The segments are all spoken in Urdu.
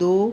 2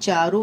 4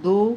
2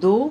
2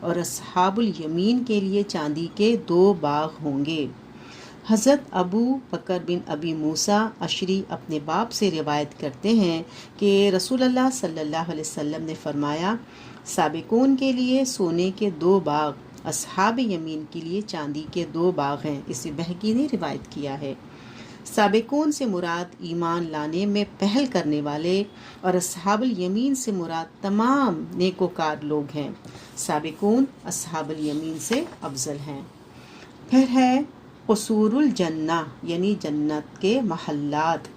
اور اصحاب الیمین کے لیے چاندی کے 2 باغ ہوں گے۔ حضرت ابو بکر بن ابی موسیٰ اشری اپنے باپ سے روایت کرتے ہیں کہ رسول اللہ صلی اللہ علیہ وسلم نے فرمایا، سابقون کے لیے سونے کے 2 باغ، اصحاب یمین کے لیے چاندی کے 2 باغ ہیں۔ اسے بہقی نے روایت کیا ہے۔ سابقون سے مراد ایمان لانے میں پہل کرنے والے اور اصحاب الیمین سے مراد تمام نیکوکار لوگ ہیں۔ سابقون اصحاب الیمین سے افضل ہیں۔ پھر ہے قصور الجنہ، یعنی جنت کے محلات۔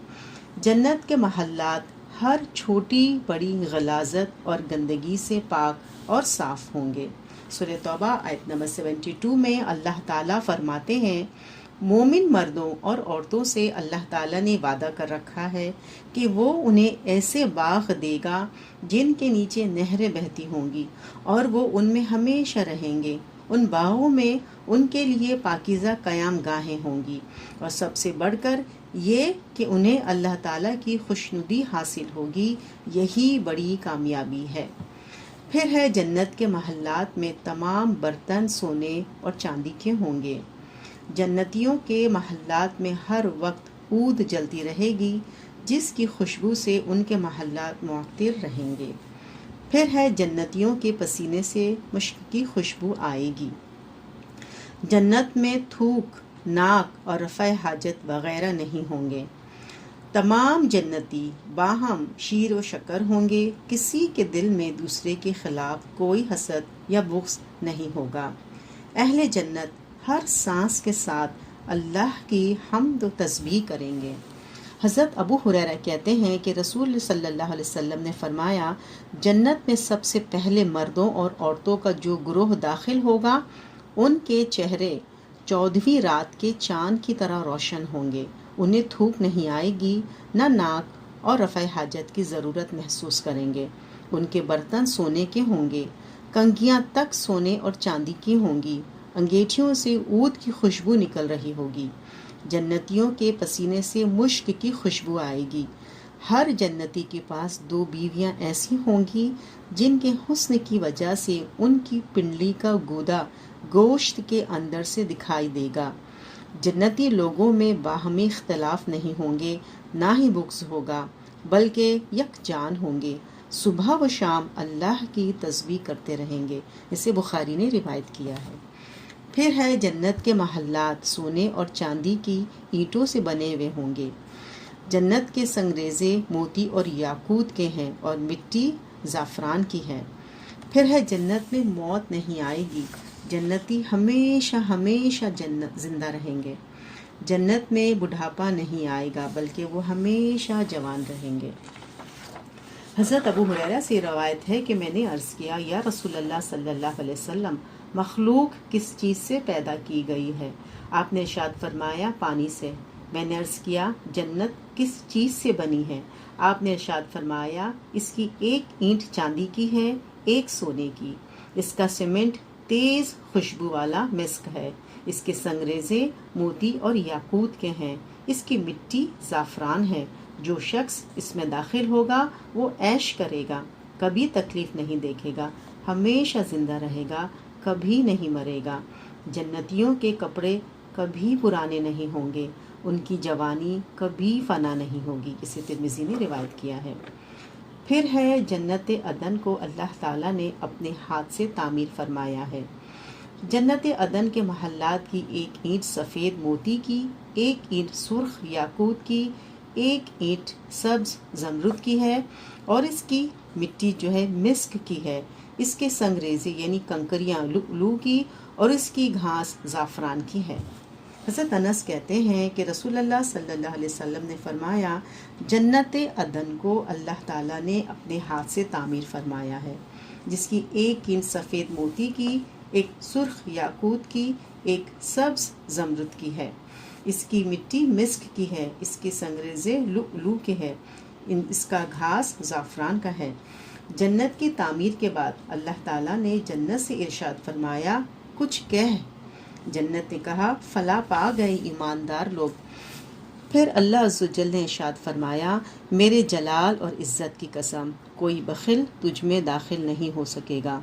جنت کے محلات ہر چھوٹی بڑی غلاظت اور گندگی سے پاک اور صاف ہوں گے۔ سورہ توبہ آیت نمبر 72 میں اللہ تعالیٰ فرماتے ہیں، مومن مردوں اور عورتوں سے اللہ تعالیٰ نے وعدہ کر رکھا ہے کہ وہ انہیں ایسے باغ دے گا جن کے نیچے نہریں بہتی ہوں گی اور وہ ان میں ہمیشہ رہیں گے۔ ان باغوں میں ان کے لیے پاکیزہ قیام گاہیں ہوں گی، اور سب سے بڑھ کر یہ کہ انہیں اللہ تعالیٰ کی خوشنودی حاصل ہوگی، یہی بڑی کامیابی ہے۔ پھر ہے جنت کے محلات میں تمام برتن سونے اور چاندی کے ہوں گے۔ جنتیوں کے محلات میں ہر وقت عود جلتی رہے گی، جس کی خوشبو سے ان کے محلات معطر رہیں گے۔ پھر ہے جنتیوں کے پسینے سے مشک کی خوشبو آئے گی۔ جنت میں تھوک، ناک اور رفع حاجت وغیرہ نہیں ہوں گے۔ تمام جنتی باہم شیر و شکر ہوں گے، کسی کے دل میں دوسرے کے خلاف کوئی حسد یا بغض نہیں ہوگا۔ اہل جنت ہر سانس کے ساتھ اللہ کی حمد و تسبیح کریں گے۔ حضرت ابو ہریرہ کہتے ہیں کہ رسول صلی اللہ علیہ وسلم نے فرمایا، جنت میں سب سے پہلے مردوں اور عورتوں کا جو گروہ داخل ہوگا، ان کے چہرے 14ویں رات کے چاند کی طرح روشن ہوں گے۔ انہیں تھوک نہیں آئے گی، نہ ناک اور رفع حاجت کی ضرورت محسوس کریں گے۔ ان کے برتن سونے کے ہوں گے، کنگھیاں تک سونے اور چاندی کی ہوں گی، انگیٹھیوں سے عود کی خوشبو نکل رہی ہوگی۔ جنتیوں کے پسینے سے مشک کی خوشبو آئے گی۔ ہر جنتی کے پاس 2 بیویاں ایسی ہوں گی جن کے حسن کی وجہ سے ان کی پنڈلی کا گودا گوشت کے اندر سے دکھائی دے گا۔ جنتی لوگوں میں باہمی اختلاف نہیں ہوں گے، نہ ہی بغض ہوگا، بلکہ یکجان ہوں گے۔ صبح و شام اللہ کی تسبیح کرتے رہیں گے۔ اسے بخاری نے روایت کیا ہے۔ پھر ہے جنت کے محلات سونے اور چاندی کی اینٹوں سے بنے ہوئے ہوں گے۔ جنت کے سنگریزے موتی اور یاقوت کے ہیں اور مٹی زعفران کی ہے۔ پھر ہے جنت میں موت نہیں آئے گی، جنتی ہمیشہ ہمیشہ زندہ رہیں گے۔ جنت میں بڑھاپا نہیں آئے گا، بلکہ وہ ہمیشہ جوان رہیں گے۔ حضرت ابو ہریرہ سے روایت ہے کہ میں نے عرض کیا، یا رسول اللہ صلی اللہ علیہ وسلم، مخلوق کس چیز سے پیدا کی گئی ہے؟ آپ نے ارشاد فرمایا، پانی سے۔ میں نے عرض کیا، جنت کس چیز سے بنی ہے؟ آپ نے ارشاد فرمایا، اس کی ایک اینٹ چاندی کی ہے، ایک سونے کی۔ اس کا سیمنٹ تیز خوشبو والا مسک ہے، اس کے سنگریزے موتی اور یاقوت کے ہیں، اس کی مٹی زعفران ہے۔ جو شخص اس میں داخل ہوگا وہ عیش کرے گا، کبھی تکلیف نہیں دیکھے گا، ہمیشہ زندہ رہے گا، کبھی نہیں مرے گا۔ جنتیوں کے کپڑے کبھی پرانے نہیں ہوں گے، ان کی جوانی کبھی فنا نہیں ہوگی۔ اسے ترمذی نے روایت کیا ہے۔ پھر ہے جنت عدن کو اللہ تعالیٰ نے اپنے ہاتھ سے تعمیر فرمایا ہے۔ جنت عدن کے محلات کی ایک اینٹ سفید موتی کی، ایک اینٹ سرخ یاقوت کی، ایک اینٹ سبز زمرد کی ہے، اور اس کی مٹی جو ہے مسک کی ہے۔ اس کے سنگریزے یعنی کنکریاں لؤلؤ کی، اور اس کی گھاس زعفران کی ہے۔ حضرت انس کہتے ہیں کہ رسول اللہ صلی اللہ علیہ وسلم نے فرمایا، جنت عدن کو اللہ تعالیٰ نے اپنے ہاتھ سے تعمیر فرمایا ہے، جس کی ایک اینٹ سفید موتی کی، ایک سرخ یاقوت کی، ایک سبز زمرد کی ہے۔ اس کی مٹی مسک کی ہے، اس کے سنگریزے لؤلؤ کے ہیں، اس کا گھاس زعفران کا ہے۔ جنت کی تعمیر کے بعد اللہ تعالیٰ نے جنت سے ارشاد فرمایا، کچھ کہہ۔ جنت نے کہا، فلاح پا گئے ایماندار لوگ۔ پھر اللہ عز و جل نے ارشاد فرمایا، میرے جلال اور عزت کی قسم، کوئی بخیل تجھ میں داخل نہیں ہو سکے گا۔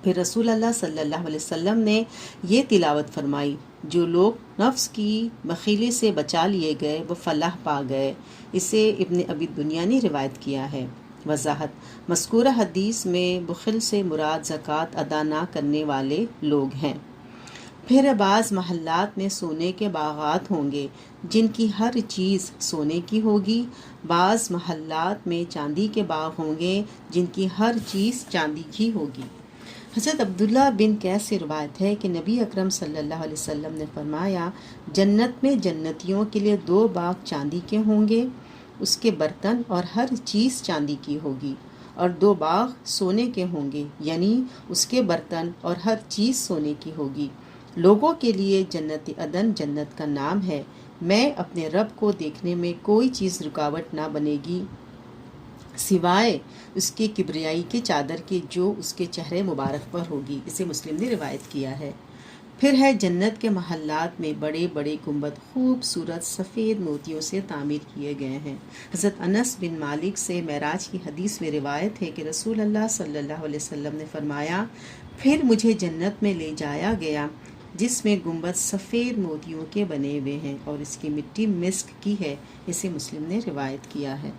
پھر رسول اللہ صلی اللہ علیہ وسلم نے یہ تلاوت فرمائی: جو لوگ نفس کی بخیلی سے بچا لیے گئے وہ فلاح پا گئے۔ اسے ابن ابی دنیا نے روایت کیا ہے۔ وضاحت: مذکورہ حدیث میں بخل سے مراد زکوٰۃ ادا نہ کرنے والے لوگ ہیں۔ پھر بعض محلات میں سونے کے باغات ہوں گے جن کی ہر چیز سونے کی ہوگی، بعض محلات میں چاندی کے باغ ہوں گے جن کی ہر چیز چاندی کی ہوگی۔ حضرت عبداللہ بن قیس سے روایت ہے کہ نبی اکرم صلی اللہ علیہ وسلم نے فرمایا: جنت میں جنتیوں کے لیے 2 باغ چاندی کے ہوں گے، اس کے برتن اور ہر چیز چاندی کی ہوگی، اور 2 باغ سونے کے ہوں گے، یعنی اس کے برتن اور ہر چیز سونے کی ہوگی۔ لوگوں کے لیے جنت عدن جنت کا نام ہے، میں اپنے رب کو دیکھنے میں کوئی چیز رکاوٹ نہ بنے گی سوائے اس کے کبریائی کے چادر کے جو اس کے چہرے مبارک پر ہوگی۔ اسے مسلم نے روایت کیا ہے۔ پھر ہے جنت کے محلات میں بڑے بڑے گنبد خوبصورت سفید موتیوں سے تعمیر کیے گئے ہیں۔ حضرت انس بن مالک سے معراج کی حدیث میں روایت ہے کہ رسول اللہ صلی اللہ علیہ وسلم نے فرمایا: پھر مجھے جنت میں لے جایا گیا جس میں گنبد سفید موتیوں کے بنے ہوئے ہیں اور اس کی مٹی مسک کی ہے۔ اسے مسلم نے روایت کیا ہے۔